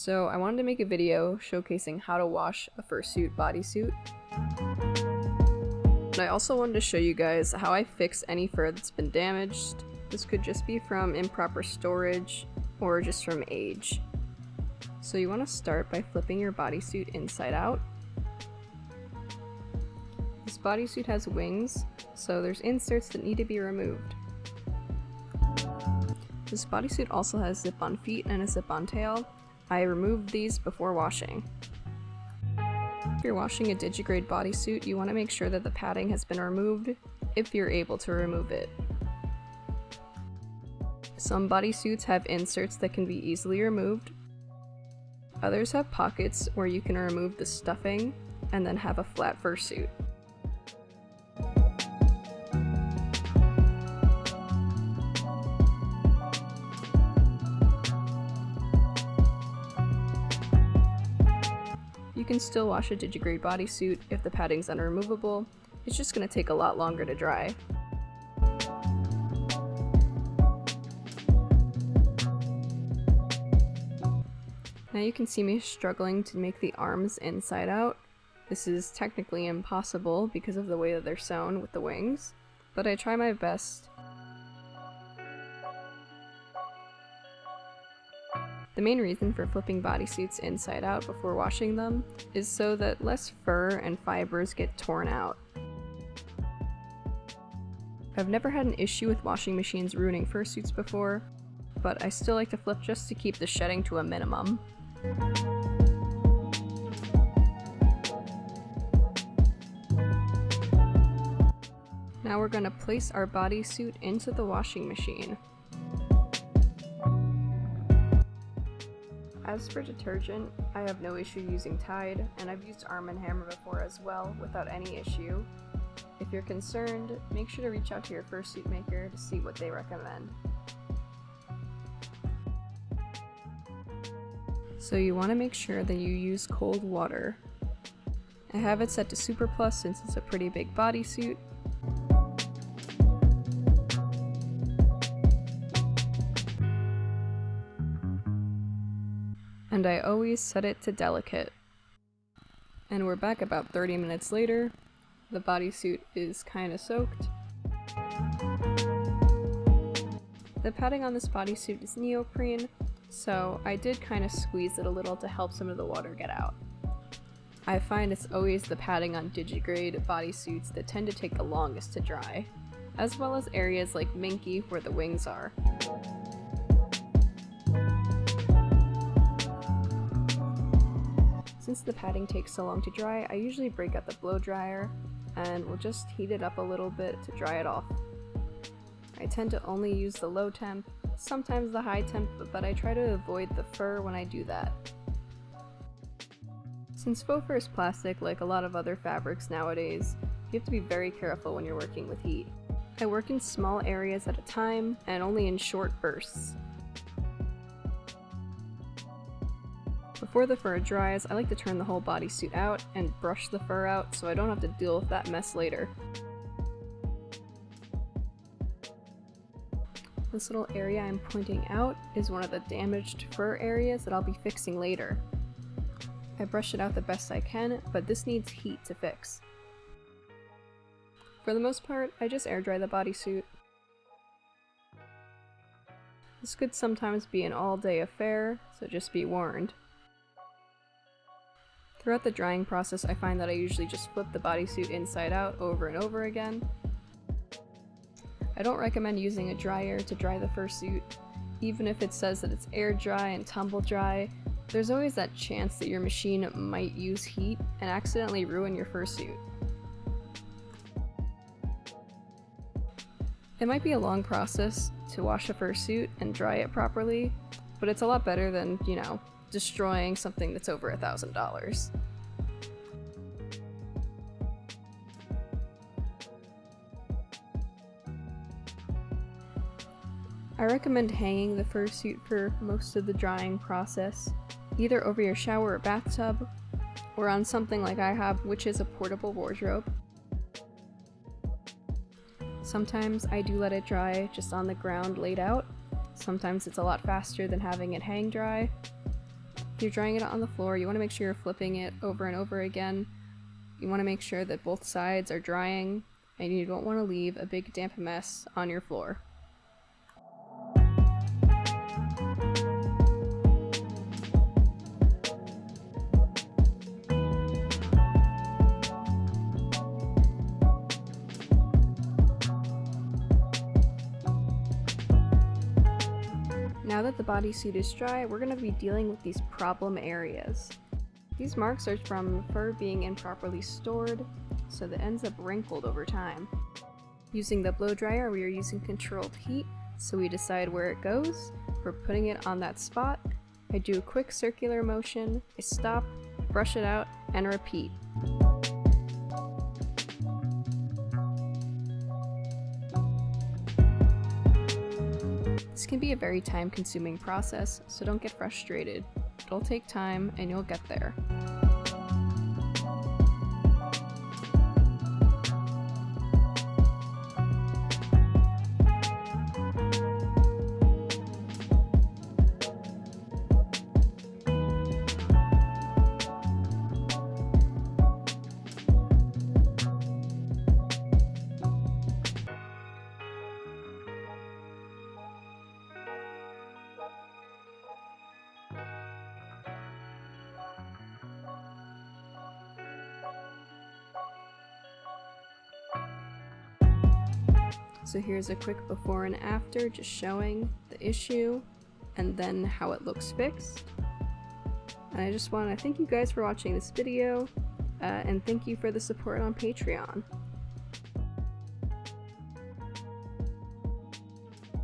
So I wanted to make a video showcasing how to wash a fursuit bodysuit. And I also wanted to show you guys how I fix any fur that's been damaged. This could just be from improper storage or just from age. So you want to start by flipping your bodysuit inside out. This bodysuit has wings, so there's inserts that need to be removed. This bodysuit also has zip-on feet and a zip-on tail. I removed these before washing. If you're washing a digigrade bodysuit, you want to make sure that the padding has been removed if you're able to remove it. Some bodysuits have inserts that can be easily removed. Others have pockets where you can remove the stuffing and then have a flat fursuit. You can still wash a digigrade bodysuit if the padding's unremovable. It's just going to take a lot longer to dry. Now you can see me struggling to make the arms inside out. This is technically impossible because of the way that they're sewn with the wings, but I try my best. The main reason for flipping bodysuits inside out before washing them is so that less fur and fibers get torn out. I've never had an issue with washing machines ruining fursuits before, but I still like to flip just to keep the shedding to a minimum. Now we're going to place our bodysuit into the washing machine. As for detergent, I have no issue using Tide, and I've used Arm & Hammer before as well without any issue. If you're concerned, make sure to reach out to your fursuit maker to see what they recommend. So you want to make sure that you use cold water. I have it set to Super Plus since it's a pretty big bodysuit. And I always set it to delicate. And we're back about 30 minutes later. The bodysuit is kinda soaked. The padding on this bodysuit is neoprene, so I did kinda squeeze it a little to help some of the water get out. I find it's always the padding on digigrade bodysuits that tend to take the longest to dry, as well as areas like Minky where the wings are. Since the padding takes so long to dry, I usually break out the blow dryer and will just heat it up a little bit to dry it off. I tend to only use the low temp, sometimes the high temp, but I try to avoid the fur when I do that. Since faux fur is plastic, like a lot of other fabrics nowadays, you have to be very careful when you're working with heat. I work in small areas at a time and only in short bursts. Before the fur dries, I like to turn the whole bodysuit out and brush the fur out so I don't have to deal with that mess later. This little area I'm pointing out is one of the damaged fur areas that I'll be fixing later. I brush it out the best I can, but this needs heat to fix. For the most part, I just air dry the bodysuit. This could sometimes be an all-day affair, so just be warned. Throughout the drying process, I find that I usually just flip the bodysuit inside out over and over again. I don't recommend using a dryer to dry the fursuit. Even if it says that it's air dry and tumble dry, there's always that chance that your machine might use heat and accidentally ruin your fursuit. It might be a long process to wash a fursuit and dry it properly, but it's a lot better than, destroying something that's over $1,000. I recommend hanging the fursuit for most of the drying process, either over your shower or bathtub, or on something like I have, which is a portable wardrobe. Sometimes I do let it dry just on the ground laid out. Sometimes it's a lot faster than having it hang dry. you're drying it on the floor, you want to make sure you're flipping it over and over again. You want to make sure that both sides are drying, and you don't want to leave a big damp mess on your floor. Now that the bodysuit is dry, we're going to be dealing with these problem areas. These marks are from fur being improperly stored, so that ends up wrinkled over time. Using the blow dryer, we are using controlled heat, so we decide where it goes. We're putting it on that spot. I do a quick circular motion, I stop, brush it out, and repeat. This can be a very time-consuming process, so don't get frustrated. It'll take time, and you'll get there. So here's a quick before and after, just showing the issue and then how it looks fixed. And I just want to thank you guys for watching this video, and thank you for the support on Patreon.